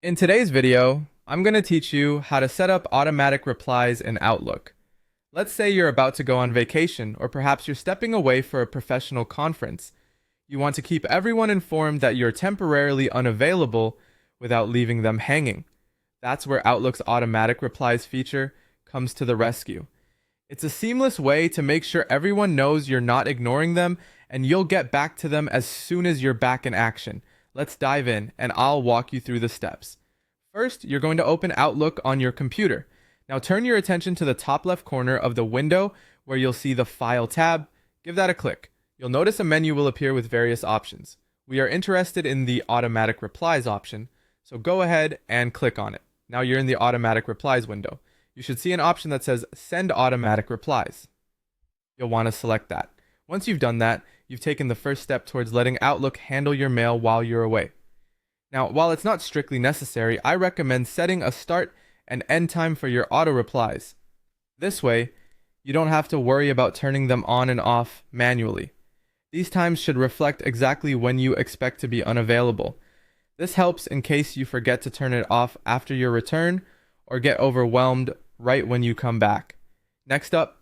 In today's video, I'm going to teach you how to set up automatic replies in Outlook. Let's say you're about to go on vacation, or perhaps you're stepping away for a professional conference. You want to keep everyone informed that you're temporarily unavailable without leaving them hanging. That's where Outlook's automatic replies feature comes to the rescue. It's a seamless way to make sure everyone knows you're not ignoring them and you'll get back to them as soon as you're back in action. Let's dive in and I'll walk you through the steps. First, you're going to open Outlook on your computer. Now turn your attention to the top left corner of the window where you'll see the File tab. Give that a click. You'll notice a menu will appear with various options. We are interested in the Automatic Replies option, so go ahead and click on it. Now you're in the Automatic Replies window. You should see an option that says Send Automatic Replies. You'll want to select that. Once you've done that, you've taken the first step towards letting Outlook handle your mail while you're away. Now, while it's not strictly necessary, I recommend setting a start and end time for your auto replies. This way, you don't have to worry about turning them on and off manually. These times should reflect exactly when you expect to be unavailable. This helps in case you forget to turn it off after your return or get overwhelmed right when you come back. Next up,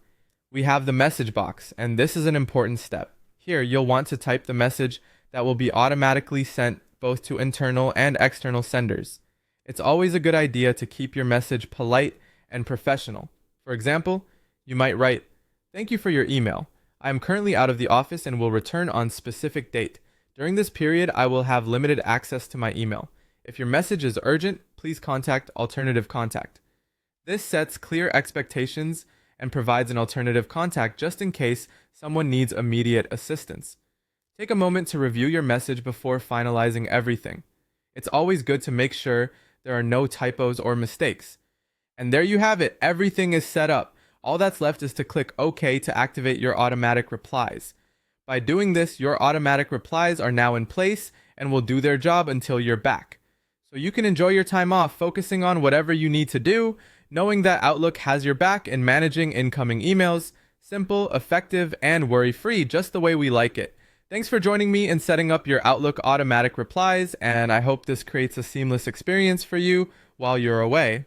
we have the message box, and this is an important step. Here, you'll want to type the message that will be automatically sent both to internal and external senders. It's always a good idea to keep your message polite and professional. For example, you might write, "Thank you for your email. I am currently out of the office and will return on specific date. During this period, I will have limited access to my email. If your message is urgent, please contact alternative contact." This sets clear expectations and provides an alternative contact just in case someone needs immediate assistance. Take a moment to review your message before finalizing everything. It's always good to make sure there are no typos or mistakes. And there you have it. Everything is set up. All that's left is to click OK to activate your automatic replies. By doing this, your automatic replies are now in place and will do their job until you're back. So you can enjoy your time off focusing on whatever you need to do, knowing that Outlook has your back in managing incoming emails. Simple, effective, and worry-free, just the way we like it. Thanks for joining me in setting up your Outlook automatic replies, and I hope this creates a seamless experience for you while you're away.